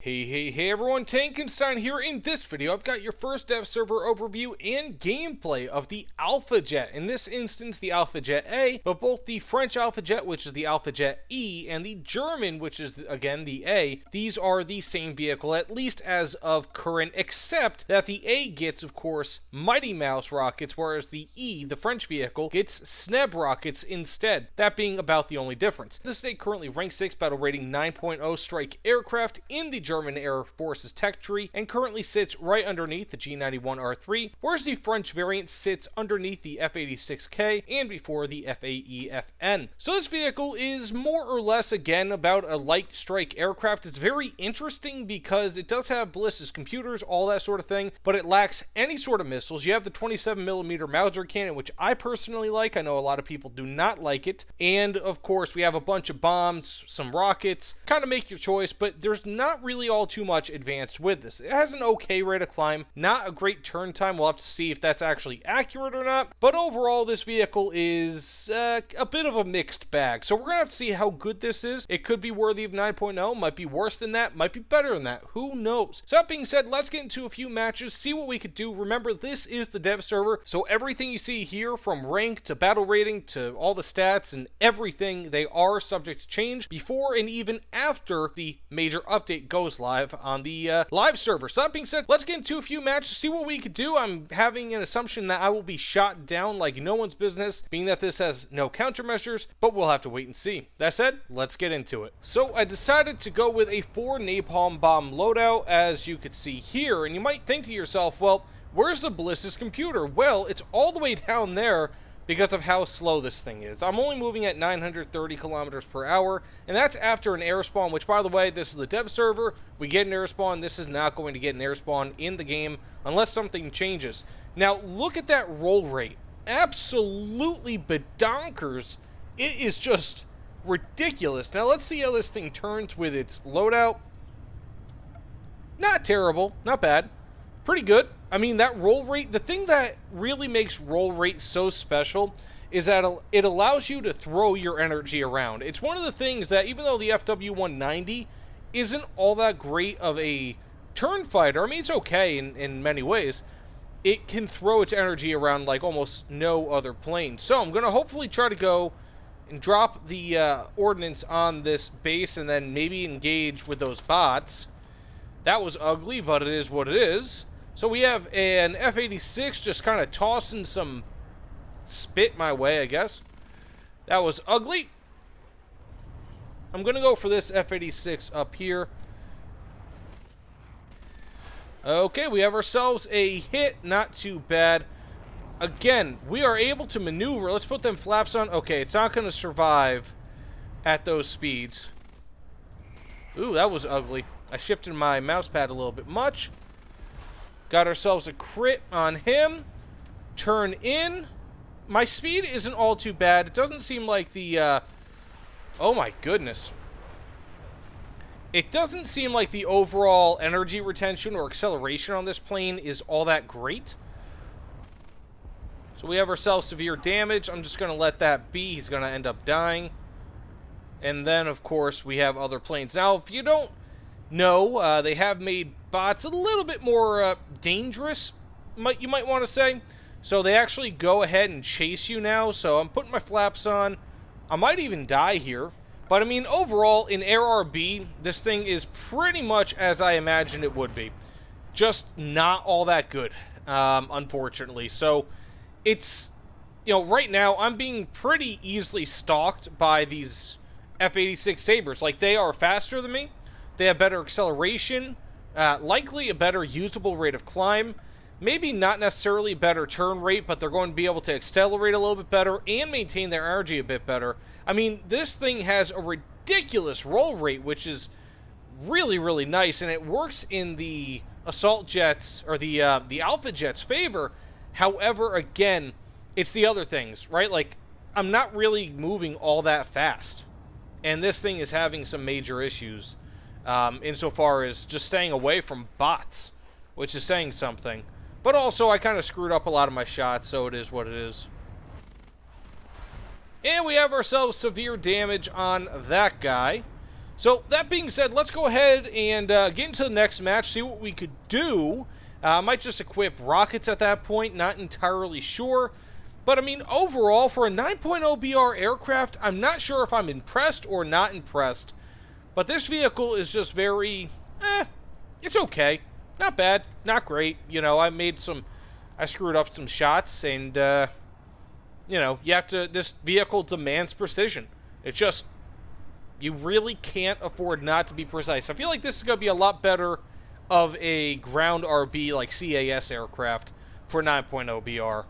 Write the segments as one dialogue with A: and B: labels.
A: Hey everyone, Tankenstein here. In this video, I've got your first dev server overview and gameplay of the Alpha Jet. In this instance, the Alpha Jet A, but both the French Alpha Jet, which is the Alpha Jet E, and the German, which is, again, the A, these are the same vehicle, at least as of current, except that the A gets, of course, Mighty Mouse rockets, whereas the E, the French vehicle, gets SNEB rockets instead, that being about the only difference. This is a currently rank 6 battle rating 9.0 strike aircraft in the German Air Force's tech tree and currently sits right underneath the G91R3, whereas the French variant sits underneath the F86K and before the FAEFN. So this vehicle is more or less, again, about a light strike aircraft. It's very interesting because it does have ballistic computers, all that sort of thing, but it lacks any sort of missiles. You have the 27mm Mauser cannon, which I personally like. I know a lot of people do not like it. And, of course, we have a bunch of bombs, some rockets. Kind of make your choice, but there's not really all too much advanced with this. It has an okay rate of climb, not a great turn time. We'll have to see if that's actually accurate or not, but overall this vehicle is a bit of a mixed bag, so we're gonna have to see how good this is. It could be worthy of 9.0, might be worse than that, might be better than that, who knows. So that being said, let's get into a few matches, see what we could do. Remember, this is the dev server, so everything you see here, from rank to battle rating to all the stats and everything, they are subject to change before and even after the major update goes live on the live server. So that being said, let's get into a few matches, see what we could do. I'm having an assumption that I will be shot down like no one's business, being that this has no countermeasures, but we'll have to wait and see. That said, let's get into it. So I decided to go with a 4 napalm bomb loadout, as you could see here, and you might think to yourself, well, where's the ballistics computer? Well, it's all the way down there because of how slow this thing is. I'm only moving at 930 kilometers per hour, and that's after an air spawn, which, by the way, this is the dev server. We get an air spawn. This is not going to get an air spawn in the game unless something changes. Now, look at that roll rate. Absolutely badonkers. It is just ridiculous. Now, let's see how this thing turns with its loadout. Not terrible. Not bad. Pretty good. I mean, that roll rate, the thing that really makes roll rate so special is that it allows you to throw your energy around. It's one of the things that, even though the FW190 isn't all that great of a turn fighter, I mean, it's okay in many ways, it can throw its energy around like almost no other plane. So I'm going to hopefully try to go and drop the ordnance on this base and then maybe engage with those bots. That was ugly, but it is what it is. So we have an F-86 just kind of tossing some spit my way, I guess. That was ugly. I'm going to go for this F-86 up here. Okay, we have ourselves a hit. Not too bad. Again, we are able to maneuver. Let's put them flaps on. Okay, it's not going to survive at those speeds. Ooh, that was ugly. I shifted my mouse pad a little bit much. Got ourselves a crit on him. Turn in. My speed isn't all too bad. It doesn't seem like the, oh my goodness. It doesn't seem like the overall energy retention or acceleration on this plane is all that great. So we have ourselves severe damage. I'm just going to let that be. He's going to end up dying. And then, of course, we have other planes. Now, if you don't know, they have made bots a little bit more dangerous, you might want to say. So they actually go ahead and chase you now. So I'm putting my flaps on. I might even die here. But I mean, overall, in Air RB, this thing is pretty much as I imagined it would be. Just not all that good, unfortunately. So it's, you know, right now I'm being pretty easily stalked by these F-86 Sabres. Like, they are faster than me. They have better acceleration, likely a better usable rate of climb, maybe not necessarily better turn rate, but they're going to be able to accelerate a little bit better and maintain their energy a bit better. I mean, this thing has a ridiculous roll rate, which is really, really nice, and it works in the assault jets, or the Alpha Jet's favor. However, again, it's the other things, right? Like, I'm not really moving all that fast, and this thing is having some major issues. Insofar as just staying away from bots, which is saying something. But also, I kind of screwed up a lot of my shots, so it is what it is. And we have ourselves severe damage on that guy. So that being said, let's go ahead and get into the next match, see what we could do. I might just equip rockets at that point, not entirely sure. But I mean, overall, for a 9.0 BR aircraft, I'm not sure if I'm impressed or not impressed. But this vehicle is just very, it's okay. Not bad, not great. You know, I screwed up some shots, and, you know, this vehicle demands precision. It's just, you really can't afford not to be precise. I feel like this is going to be a lot better of a ground RB like CAS aircraft for 9.0 BR.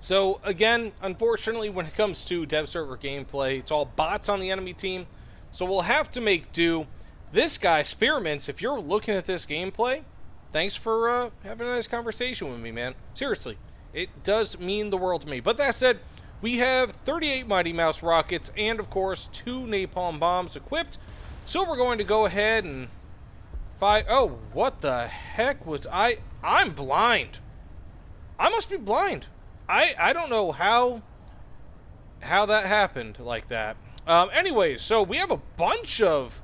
A: So, again, unfortunately, when it comes to dev server gameplay, it's all bots on the enemy team. So we'll have to make do. This guy, Spearmints, if you're looking at this gameplay, thanks for having a nice conversation with me, man. Seriously, it does mean the world to me. But that said, we have 38 Mighty Mouse rockets and, of course, 2 napalm bombs equipped. So we're going to go ahead and fire. Oh, what the heck was I'm blind. I must be blind. I don't know how that happened like that. Anyways, so we have a bunch of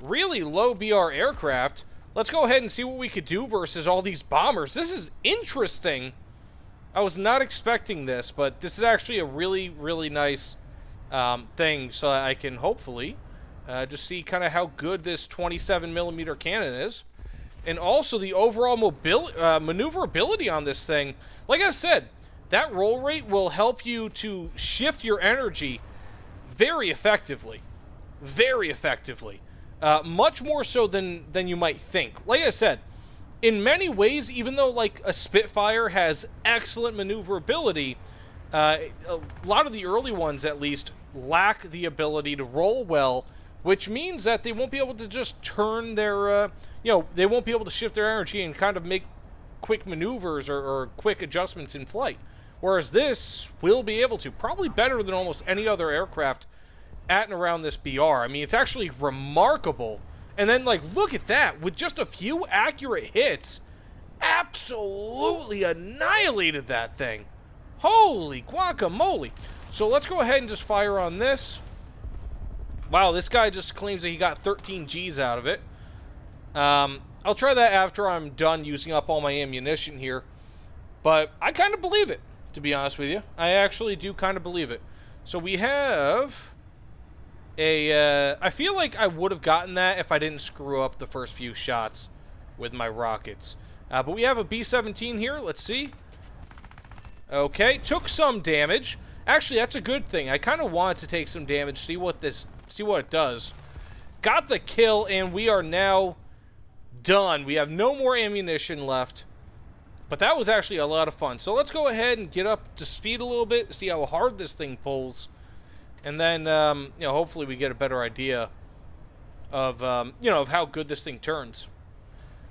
A: really low BR aircraft. Let's go ahead and see what we could do versus all these bombers. This is interesting. I was not expecting this, but this is actually a really, really nice thing, so I can hopefully just see kind of how good this 27mm cannon is. And also the overall maneuverability on this thing. Like I said, that roll rate will help you to shift your energy very effectively. Very effectively. Much more so than you might think. Like I said, in many ways, even though like a Spitfire has excellent maneuverability, a lot of the early ones at least lack the ability to roll well, which means that they won't be able to just turn their, they won't be able to shift their energy and kind of make quick maneuvers or quick adjustments in flight. Whereas this will be able to, probably better than almost any other aircraft at and around this BR. I mean, it's actually remarkable. And then, like, look at that. With just a few accurate hits, absolutely annihilated that thing. Holy guacamole. So let's go ahead and just fire on this. Wow, this guy just claims that he got 13 Gs out of it. I'll try that after I'm done using up all my ammunition here. But I kind of believe it, to be honest with you. I actually do kind of believe it. So we have I feel like I would have gotten that if I didn't screw up the first few shots with my rockets. But we have a B-17 here. Let's see. Okay, took some damage. Actually, that's a good thing. I kind of wanted to take some damage, see what it does. Got the kill, and we are now done. We have no more ammunition left. But that was actually a lot of fun. So let's go ahead and get up to speed a little bit, see how hard this thing pulls. And then, hopefully we get a better idea of, of how good this thing turns.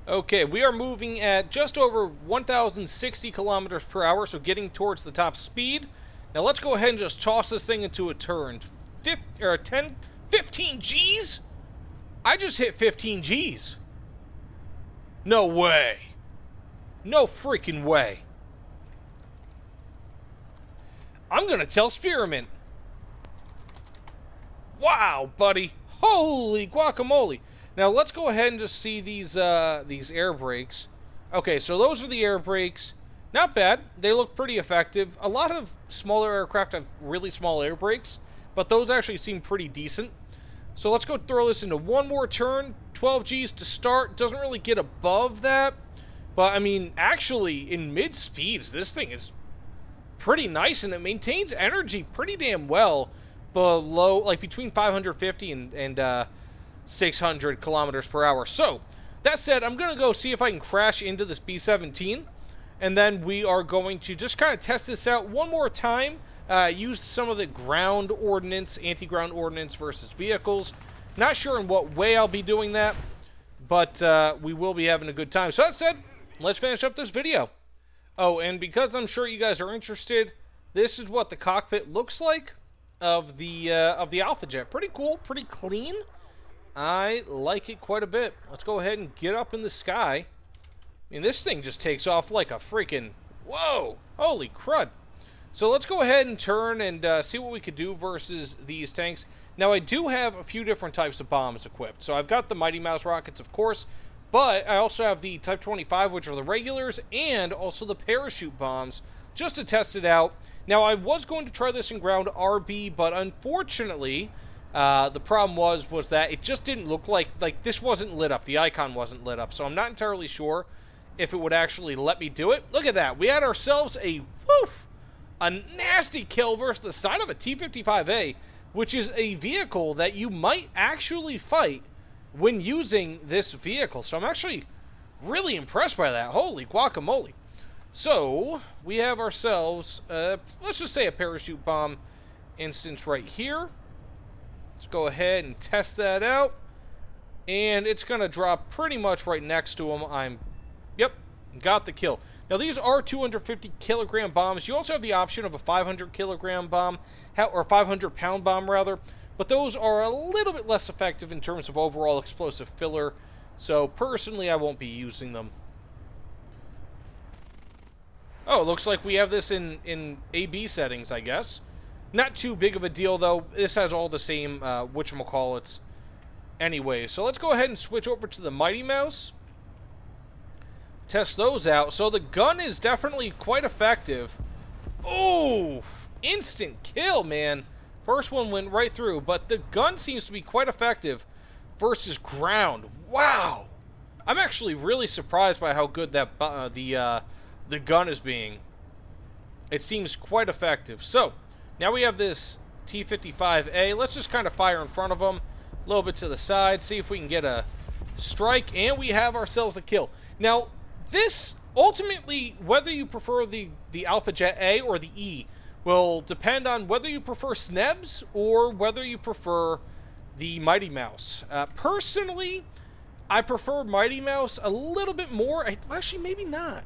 A: Okay, we are moving at just over 1,060 kilometers per hour, so getting towards the top speed. Now let's go ahead and just toss this thing into a turn. 15 Gs? I just hit 15 Gs. No way. No freaking way. I'm gonna tell Spearmint. Wow, buddy. Holy guacamole. Now, let's go ahead and just see these air brakes. Okay, so those are the air brakes. Not bad. They look pretty effective. A lot of smaller aircraft have really small air brakes, but those actually seem pretty decent. So let's go throw this into one more turn. 12 Gs to start. Doesn't really get above that. But, I mean, actually, in mid-speeds, this thing is pretty nice, and it maintains energy pretty damn well below, like, between 550 and 600 kilometers per hour. So, that said, I'm going to go see if I can crash into this B-17, and then we are going to just kind of test this out one more time, use some of the ground ordnance, anti-ground ordnance versus vehicles. Not sure in what way I'll be doing that, but we will be having a good time. So that said, let's finish up this video. Oh, and because I'm sure you guys are interested, this is what the cockpit looks like of the Alpha Jet. Pretty cool, pretty clean. I like it quite a bit. Let's go ahead and get up in the sky. I mean, this thing just takes off like a freaking... Whoa! Holy crud. So let's go ahead and turn and see what we could do versus these tanks. Now, I do have a few different types of bombs equipped. So I've got the Mighty Mouse rockets, of course, but I also have the Type 25, which are the regulars, and also the parachute bombs, just to test it out. Now, I was going to try this in ground RB, but unfortunately, the problem was that it just didn't look like this wasn't lit up. The icon wasn't lit up, so I'm not entirely sure if it would actually let me do it. Look at that. We had ourselves a nasty kill versus the side of a T-55A, which is a vehicle that you might actually fight when using this vehicle. So I'm actually really impressed by that. Holy guacamole. So we have ourselves, let's just say a parachute bomb instance right here. Let's go ahead and test that out. And it's going to drop pretty much right next to him. Yep, got the kill. Now, these are 250 kilogram bombs. You also have the option of a 500 kilogram bomb, or 500 pound bomb, rather. But those are a little bit less effective in terms of overall explosive filler. So, personally, I won't be using them. Oh, it looks like we have this in AB settings, I guess. Not too big of a deal, though. This has all the same whatchamacallits anyway. So, let's go ahead and switch over to the Mighty Mouse. Test those out. So the gun is definitely quite effective. Oh, instant kill, man. First one went right through, but the gun seems to be quite effective versus ground. Wow. I'm actually really surprised by how good that the gun is being. It seems quite effective. So, now we have this T-55A. Let's just kind of fire in front of them, a little bit to the side, see if we can get a strike, and we have ourselves a kill. Now, this, ultimately, whether you prefer the Alpha Jet A or the E, will depend on whether you prefer SNEBs or whether you prefer the Mighty Mouse. Personally, I prefer Mighty Mouse a little bit more. Actually, maybe not.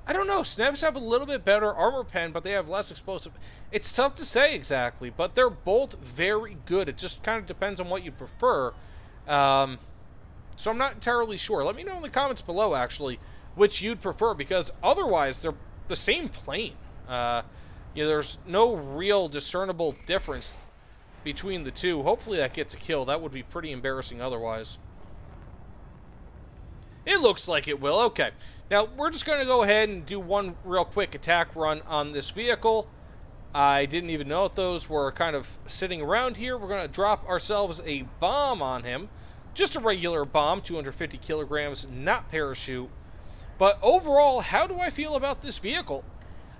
A: I don't know. SNEBs have a little bit better armor pen, but they have less explosive. It's tough to say exactly, but they're both very good. It just kind of depends on what you prefer. So I'm not entirely sure. Let me know in the comments below, actually, which you'd prefer, because otherwise they're the same plane. There's no real discernible difference between the two. Hopefully that gets a kill. That would be pretty embarrassing otherwise. It looks like it will. Okay. Now, we're just going to go ahead and do one real quick attack run on this vehicle. I didn't even know if those were kind of sitting around here. We're going to drop ourselves a bomb on him. Just a regular bomb, 250 kilograms, not parachute. But overall, how do I feel about this vehicle?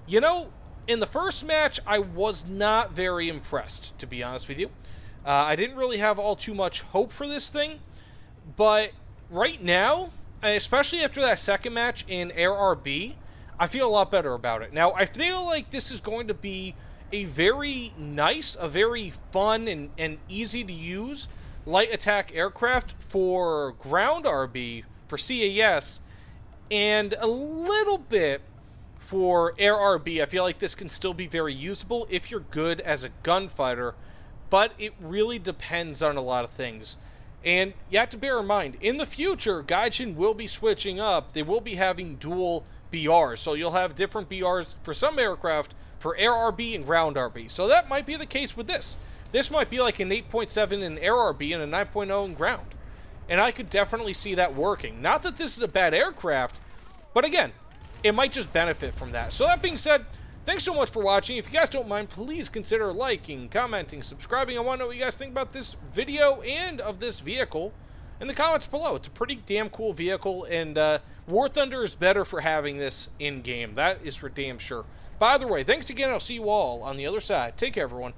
A: You know, in the first match, I was not very impressed, to be honest with you. I didn't really have all too much hope for this thing. But right now, especially after that second match in Air RB, I feel a lot better about it. Now, I feel like this is going to be a very nice, a very fun and easy to use light attack aircraft for ground RB, for CAS, and a little bit for Air RB. I feel like this can still be very usable if you're good as a gunfighter, but it really depends on a lot of things. And you have to bear in mind, in the future, Gaijin will be switching up. They will be having dual BRs, so you'll have different BRs for some aircraft, for Air RB and ground RB. So that might be the case with this. This might be like an 8.7 in Air RB and a 9.0 in ground. And I could definitely see that working. Not that this is a bad aircraft, but again, it might just benefit from that. So that being said, thanks so much for watching. If you guys don't mind, please consider liking, commenting, subscribing. I want to know what you guys think about this video and of this vehicle in the comments below. It's a pretty damn cool vehicle, and War Thunder is better for having this in-game. That is for damn sure. By the way, thanks again. I'll see you all on the other side. Take care, everyone.